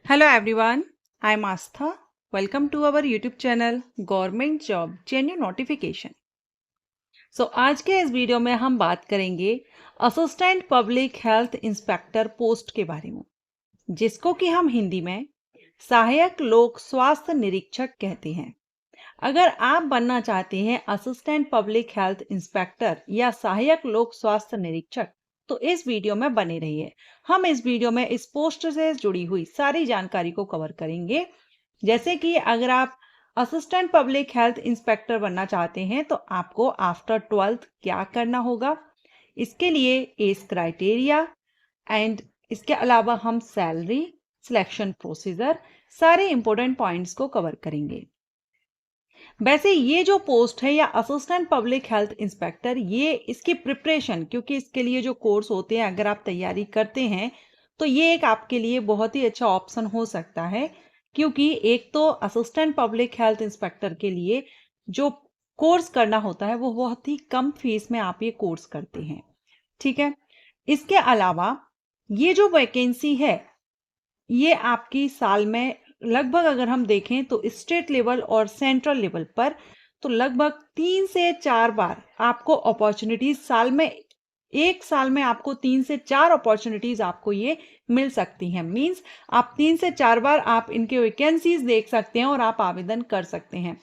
Hello everyone, I am Astha. Welcome to our YouTube channel Government Job Genuine Notification. आज के इस video में हम बात करेंगे assistant public health inspector post के बारे में, जिसको कि हम हिंदी में सहायक लोक स्वास्थ्य निरीक्षक कहते हैं। अगर आप बनना चाहते हैं असिस्टेंट पब्लिक हेल्थ इंस्पेक्टर या सहायक लोक स्वास्थ्य निरीक्षक, तो इस वीडियो में बने रहिए। हम इस वीडियो में इस पोस्ट से जुड़ी हुई सारी जानकारी को कवर करेंगे। जैसे कि अगर आप असिस्टेंट पब्लिक हेल्थ इंस्पेक्टर बनना चाहते हैं तो आपको आफ्टर 12th क्या करना होगा, इसके लिए एज क्राइटेरिया एंड इसके अलावा हम सैलरी, सिलेक्शन प्रोसीजर, सारे इंपॉर्टेंट पॉइंट्स को कवर करेंगे। वैसे ये जो पोस्ट है या असिस्टेंट पब्लिक हेल्थ इंस्पेक्टर, ये इसकी प्रिपरेशन, क्योंकि इसके लिए जो कोर्स होते हैं अगर आप तैयारी करते हैं तो ये एक आपके लिए बहुत ही अच्छा ऑप्शन हो सकता है। क्योंकि एक तो असिस्टेंट पब्लिक हेल्थ इंस्पेक्टर के लिए जो कोर्स करना होता है वो बहुत ही कम फीस में आप ये कोर्स करते हैं, ठीक है। इसके अलावा ये जो वैकेंसी है ये आपकी साल में लगभग अगर हम देखें तो स्टेट लेवल और सेंट्रल लेवल पर तो लगभग 3 से 4 बार आपको अपॉर्चुनिटीज एक साल में आपको 3 से 4 अपॉर्चुनिटीज आपको ये मिल सकती हैं। मींस आप 3 से 4 बार आप इनके वैकेंसीज देख सकते हैं और आप आवेदन कर सकते हैं।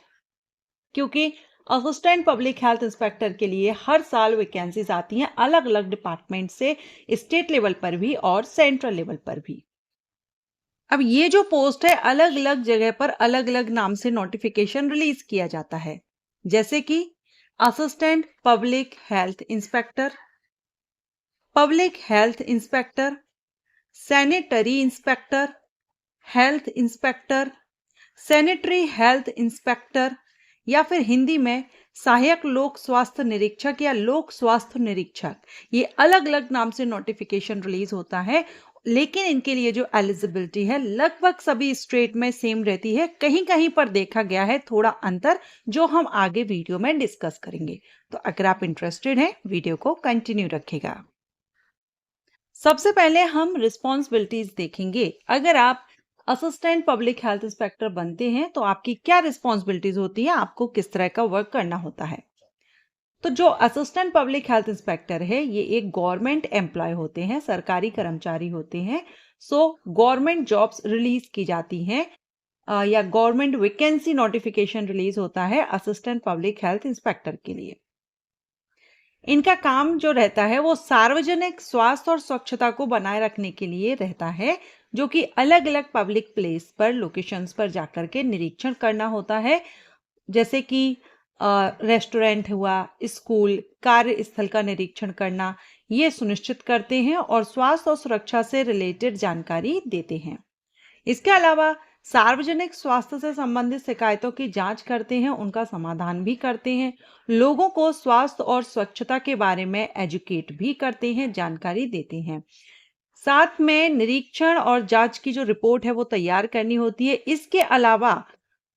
क्योंकि असिस्टेंट पब्लिक हेल्थ इंस्पेक्टर के लिए हर साल वैकेंसीज आती हैं अलग अलग डिपार्टमेंट से, स्टेट लेवल पर भी और सेंट्रल लेवल पर भी। अब ये जो पोस्ट है अलग अलग जगह पर अलग अलग नाम से नोटिफिकेशन रिलीज किया जाता है, जैसे कि assistant public health inspector, public health inspector, sanitary inspector, health inspector, sanitary health inspector, या फिर हिंदी में सहायक लोक स्वास्थ्य निरीक्षक या लोक स्वास्थ्य निरीक्षक। ये अलग अलग नाम से नोटिफिकेशन रिलीज होता है, लेकिन इनके लिए जो एलिजिबिलिटी है लगभग सभी स्टेट में सेम रहती है। कहीं कहीं पर देखा गया है थोड़ा अंतर, जो हम आगे वीडियो में डिस्कस करेंगे। तो अगर आप इंटरेस्टेड हैं वीडियो को कंटिन्यू रखिएगा। सबसे पहले हम रिस्पॉन्सिबिलिटीज देखेंगे। अगर आप असिस्टेंट पब्लिक हेल्थ इंस्पेक्टर बनते हैं तो आपकी क्या रिस्पॉन्सिबिलिटीज होती है, आपको किस तरह का वर्क करना होता है। तो जो असिस्टेंट पब्लिक हेल्थ इंस्पेक्टर है ये एक गवर्नमेंट एम्प्लॉय होते हैं, सरकारी कर्मचारी होते हैं। गवर्नमेंट जॉब्स रिलीज की जाती हैं या गवर्नमेंट वैकेंसी नोटिफिकेशन रिलीज होता है असिस्टेंट पब्लिक हेल्थ इंस्पेक्टर के लिए। इनका काम जो रहता है वो सार्वजनिक स्वास्थ्य और स्वच्छता को बनाए रखने के लिए रहता है, जो कि अलग अलग पब्लिक प्लेस पर, लोकेशंस पर जाकर के निरीक्षण करना होता है। जैसे कि रेस्टोरेंट हुआ, स्कूल, कार्यस्थल का निरीक्षण करना, ये सुनिश्चित करते हैं और स्वास्थ्य और सुरक्षा से रिलेटेड जानकारी देते हैं। इसके अलावा सार्वजनिक स्वास्थ्य से संबंधित शिकायतों की जांच करते हैं, उनका समाधान भी करते हैं, लोगों को स्वास्थ्य और स्वच्छता के बारे में एजुकेट भी करते हैं, जानकारी देते हैं। साथ में निरीक्षण और जांच की जो रिपोर्ट है वो तैयार करनी होती है। इसके अलावा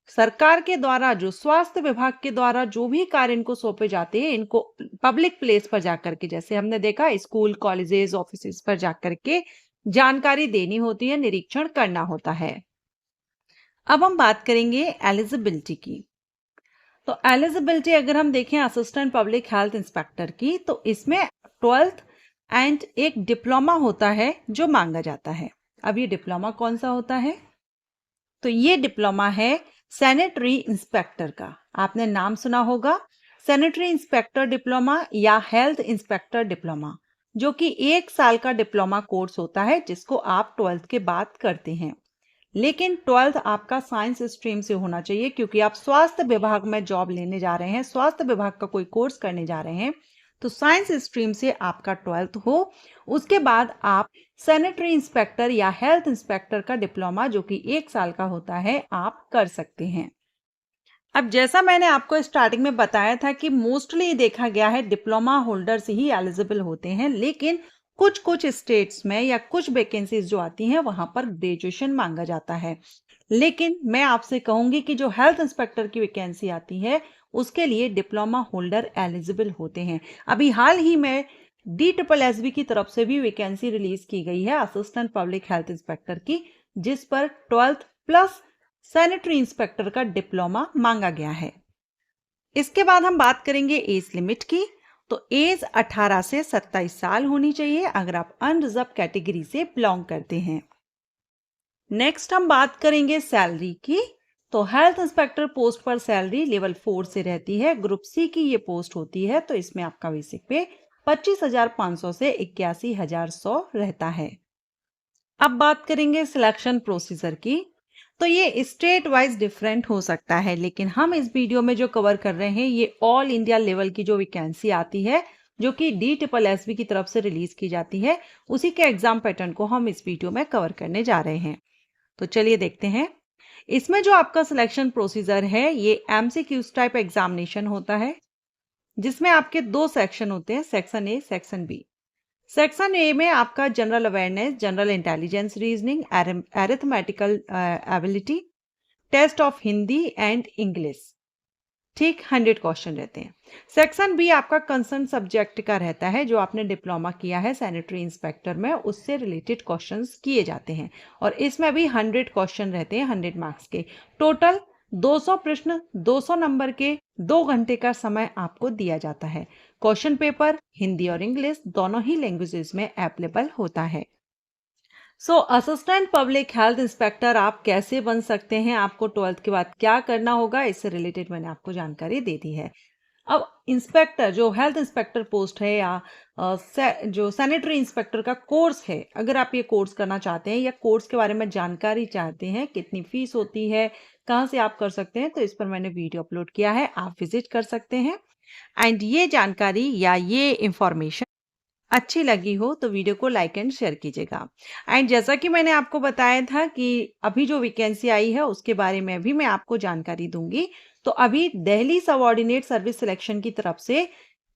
सरकार के द्वारा, जो स्वास्थ्य विभाग के द्वारा जो भी कार्य इनको सौंपे जाते हैं, इनको पब्लिक प्लेस पर जाकर के, जैसे हमने देखा स्कूल, कॉलेजेस, ऑफिसेज पर जाकर के जानकारी देनी होती है, निरीक्षण करना होता है। अब हम बात करेंगे एलिजिबिलिटी की। तो एलिजिबिलिटी अगर हम देखें असिस्टेंट पब्लिक हेल्थ इंस्पेक्टर की, तो इसमें 12th एंड एक डिप्लोमा होता है जो मांगा जाता है। अब ये डिप्लोमा कौन सा होता है, तो ये डिप्लोमा है सैनिटरी इंस्पेक्टर का। आपने नाम सुना होगा, सैनिटरी इंस्पेक्टर डिप्लोमा या हेल्थ इंस्पेक्टर डिप्लोमा, जो कि 1 साल का डिप्लोमा कोर्स होता है जिसको आप 12th के बाद करते हैं। लेकिन 12th आपका साइंस स्ट्रीम से होना चाहिए, क्योंकि आप स्वास्थ्य विभाग में जॉब लेने जा रहे हैं, स्वास्थ्य विभाग का कोई कोर्स करने जा रहे हैं, तो साइंस स्ट्रीम से आपका 12th हो। उसके बाद आप सैनिटरी इंस्पेक्टर या हेल्थ इंस्पेक्टर का डिप्लोमा, जो कि 1 साल का होता है, आप कर सकते हैं। अब जैसा मैंने आपको स्टार्टिंग में बताया था कि मोस्टली देखा गया है डिप्लोमा होल्डर्स ही एलिजिबल होते हैं, लेकिन कुछ कुछ स्टेट्स में या कुछ वैकेंसीज जो आती हैं वहां पर ग्रेजुएशन मांगा जाता है। लेकिन मैं आपसे कहूंगी कि जो हेल्थ इंस्पेक्टर की वैकेंसी आती है उसके लिए डिप्लोमा होल्डर एलिजिबल होते हैं। अभी हाल ही में DSSB की तरफ से भी वैकेंसी रिलीज की गई है असिस्टेंट पब्लिक हेल्थ इंस्पेक्टर की, जिस पर 12th प्लस सैनिटरी इंस्पेक्टर का डिप्लोमा मांगा गया है। इसके बाद हम बात करेंगे एज लिमिट की। तो एज 18 से 27 साल होनी चाहिए अगर आप अनरिजर्व कैटेगरी से बिलोंग करते हैं। नेक्स्ट हम बात करेंगे सैलरी की। तो हेल्थ इंस्पेक्टर पोस्ट पर सैलरी लेवल 4 से रहती है। ग्रुप सी की ये पोस्ट होती है, तो इसमें आपका बेसिक पे 25,500 से 81,100 रहता है। अब बात करेंगे सिलेक्शन प्रोसीजर की। तो ये स्टेट वाइज डिफरेंट हो सकता है, लेकिन हम इस वीडियो में जो कवर कर रहे हैं ये ऑल इंडिया लेवल की जो वैकेंसी आती है, जो कि DSSB की तरफ से रिलीज की जाती है, उसी के एग्जाम पैटर्न को हम इस वीडियो में कवर करने जा रहे हैं। तो चलिए देखते हैं। इसमें जो आपका सिलेक्शन प्रोसीजर है ये MCQs टाइप एग्जामिनेशन होता है, जिसमें आपके दो सेक्शन होते हैं, section A, section B. Section A में आपका general awareness, general intelligence, reasoning, arithmetical ability, test of Hindi and English, ठीक 100 क्वेश्चन रहते हैं। सेक्शन बी आपका कंसर्न सब्जेक्ट का रहता है, जो आपने डिप्लोमा किया है सैनिटरी इंस्पेक्टर में, उससे रिलेटेड क्वेश्चंस किए जाते हैं और इसमें भी 100 क्वेश्चन रहते हैं 100 मार्क्स के। टोटल 200 प्रश्न 200 नंबर के, 2 घंटे का समय आपको दिया जाता है। क्वेश्चन पेपर हिंदी और इंग्लिश दोनों ही लैंग्वेजेस में अवेलेबल होता है। सो असिस्टेंट पब्लिक हेल्थ इंस्पेक्टर आप कैसे बन सकते हैं, आपको 12th के बाद क्या करना होगा, इससे रिलेटेड मैंने आपको जानकारी दे दी है। अब इंस्पेक्टर जो हेल्थ इंस्पेक्टर पोस्ट है या जो सैनिटरी इंस्पेक्टर का कोर्स है, अगर आप ये कोर्स करना चाहते हैं या कोर्स के बारे में जानकारी चाहते हैं, कितनी फीस होती है, कहाँ से आप कर सकते हैं, तो इस पर मैंने वीडियो अपलोड किया है, आप विजिट कर सकते हैं। एंड ये जानकारी या ये इंफॉर्मेशन अच्छी लगी हो तो वीडियो को लाइक एंड शेयर कीजिएगा। एंड जैसा कि मैंने आपको बताया था कि अभी जो वैकेंसी आई है उसके बारे में भी मैं आपको जानकारी दूंगी। तो अभी दिल्ली सबऑर्डिनेट सर्विस सिलेक्शन की तरफ से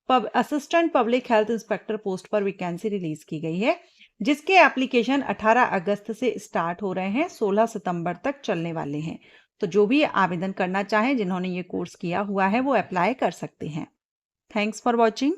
assistant public health inspector post पर वैकेंसी रिलीज की गई है, जिसके एप्लीकेशन 18 अगस्त से स्टार्ट हो रहे हैं, 16 सितंबर तक चलने वाले हैं। तो जो भी आवेदन करना चाहें, जिन्होंने ये कोर्स किया हुआ है, वो अप्लाई कर सकते हैं। Thanks for watching.